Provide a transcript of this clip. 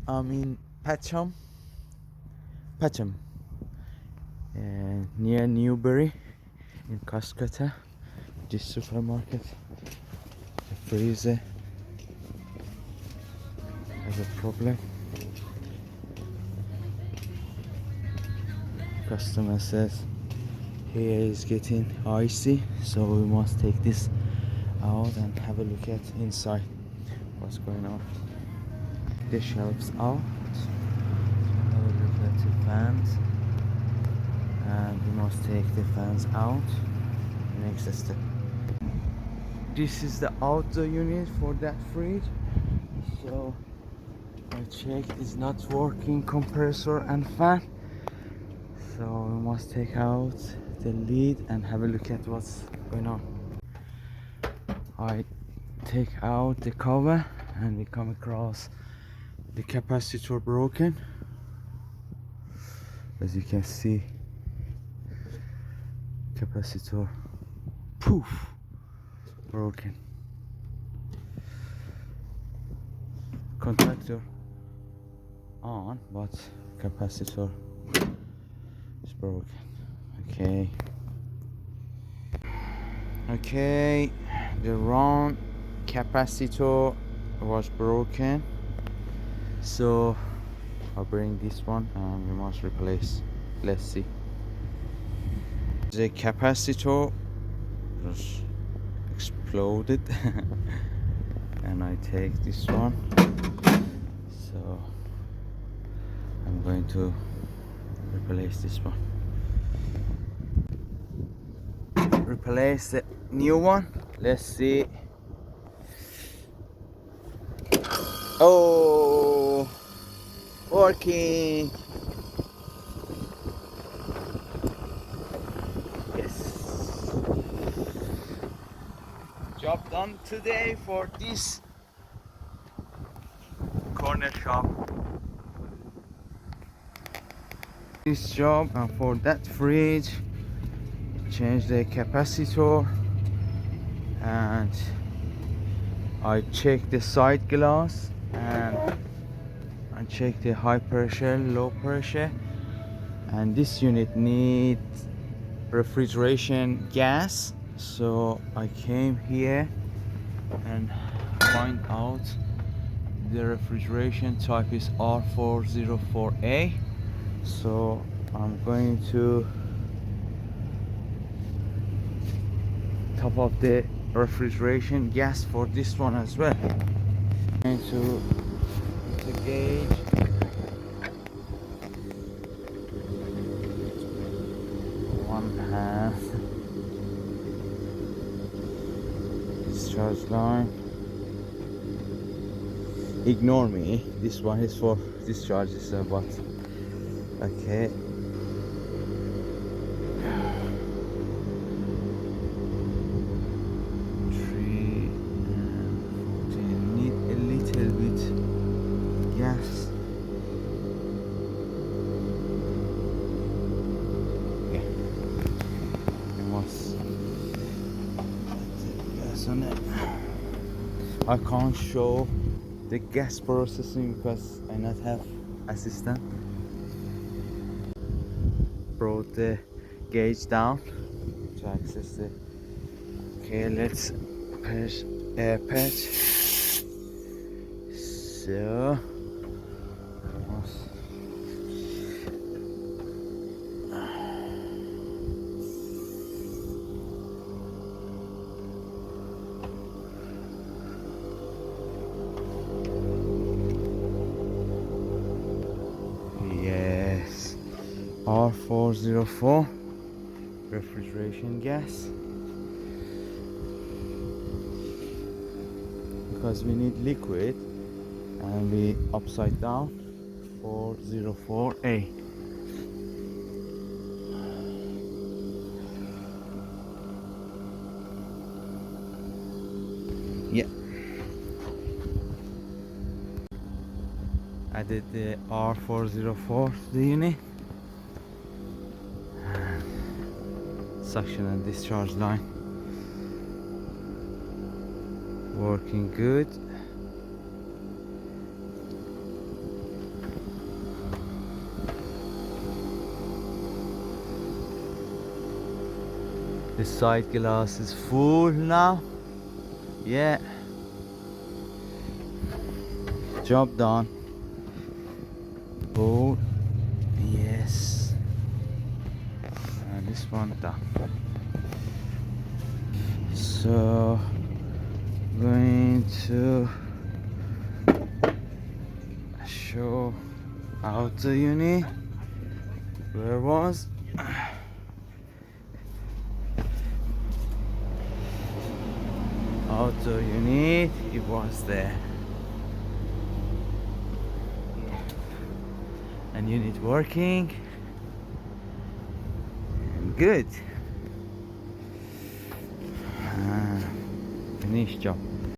I'm in Thatcham, near Newbury in Cascata. This supermarket, the freezer has a problem. Customer says here is getting icy, so we must take this out and have a look at inside what's going on. The shelves out. Have a look at the fans, and we must take the fans out. Next step. This is the outdoor unit for that fridge. So I checked, it's not working compressor and fan. So we must take out the lid and have a look at what's going on. I take out the cover and we come across the capacitor broken. As you can see, capacitor poof broken. Contactor on, but capacitor is broken. Okay, the wrong capacitor was broken, so I'll bring this one and we must replace. Let's see. The capacitor was exploded and I take this one, so I'm going to replace this one. Replace the new one. Let's see. Oh, working. Yes. Job done today for this corner shop. This job and for that fridge, change the capacitor, and I check the side glass and I check the high pressure, low pressure, and this unit needs refrigeration gas. So I came here and find out the refrigeration type is R404A. So I'm going to top up the refrigeration gas for this one as well. I'm going to put the gauge. One half discharge line. Ignore me, this one is for discharges, but okay. Yes. Okay. Gas on it. I can't show the gas processing because I not have assistant. Brought the gauge down to access the. Okay, let's press air patch. So. Yes, R404 refrigeration gas, because we need liquid and we upside down 404A. Yeah, added the R404 to the unit. Suction and discharge line working good. The side glass is full now. Yeah. Job done. Oh, yes. And this one done. So, going to show outer unit. Where was? Outer unit, it was there. And unit working. Good. Finished job.